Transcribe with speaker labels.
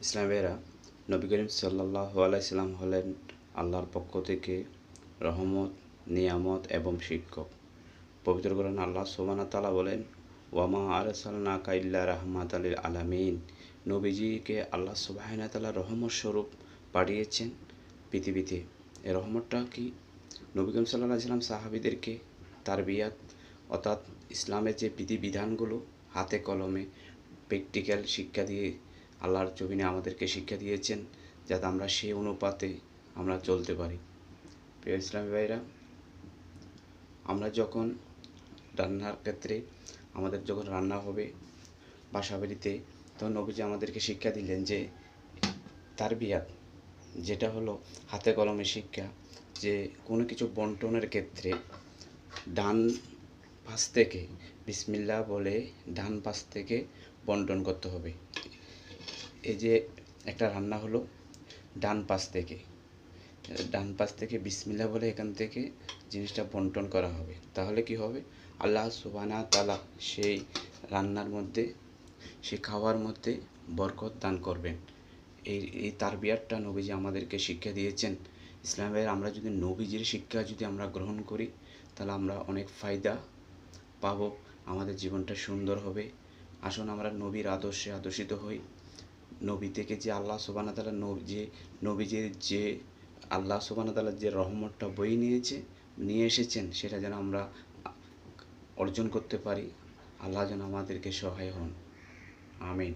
Speaker 1: ইসলামেরা নবী করিম সাল্লাল্লাহু আলাইহি সাল্লাম হলেন আল্লাহর পক্ষ থেকে রহমত, নিয়ামত এবং শিক্ষক। পবিত্র কোরআনে আল্লাহ সুবহানাহু ওয়া তাআলা বলেন, ওয়ামা আরসালনাকা ইল্লা রাহমাতাল লিল আলামিন। নবীজিকে আল্লাহ সুবহানাহু ওয়া তাআলা রহমত স্বরূপ পাঠিয়েছেন পৃথিবীতে। এই রহমতটা কি? নবী করিম সাল্লাল্লাহু আলাইহি সাল্লাম সাহাবীদেরকে তারবিয়াত অর্থাৎ ইসলামের যে বিধিবিধানগুলো হাতে কলমে প্র্যাকটিক্যাল শিক্ষা দিয়ে আল্লাহর জমিনে আমাদেরকে শিক্ষা দিয়েছেন, যাতে আমরা সেই অনুপাতে আমরা চলতে পারি। প্রিয় ইসলামী ভাইরা, আমরা যখন রান্নার ক্ষেত্রে আমাদের যখন রান্না হবে বাসাবাড়িতে, তখন নবীজি আমাদেরকে শিক্ষা দিলেন যে তারবিয়াত, যেটা হলো হাতে কলমে শিক্ষা, যে কোনো কিছু বন্টনের ক্ষেত্রে ডান পাশ থেকে বিসমিল্লাহ বলে ডান পাশ থেকে বন্টন করতে হবে। এই যে একটা রান্না হলো, ডান পাশ থেকে বিসমিল্লাহ বলে এখান থেকে জিনিসটা বন্টন করা হবে। তাহলে কি হবে? আল্লাহ সুবহানাহু ওয়া তাআলা সেই রান্নার মধ্যে, সেই খাওয়ার মধ্যে বরকত দান করবেন। এই তারবিয়াতটা নবীজি আমাদেরকে শিক্ষা দিয়েছেন। ইসলামের আমরা যদি নবীজির শিক্ষা যদি আমরা গ্রহণ করি, তাহলে আমরা অনেক ফায়দা পাবো, আমাদের জীবনটা সুন্দর হবে। আসুন আমরা নবীর আদর্শে আদর্শিত হই। নবী থেকে যে আল্লাহ সুবহানাহু ওয়া তাআলা নবীজির যে আল্লাহ সুবহানাহু ওয়া তাআলা যে রহমতটা বয়ে নিয়ে এসেছেন, সেটা যেন আমরা অর্জন করতে পারি। আল্লাহ যেন আমাদেরকে সহায় হন। আমিন।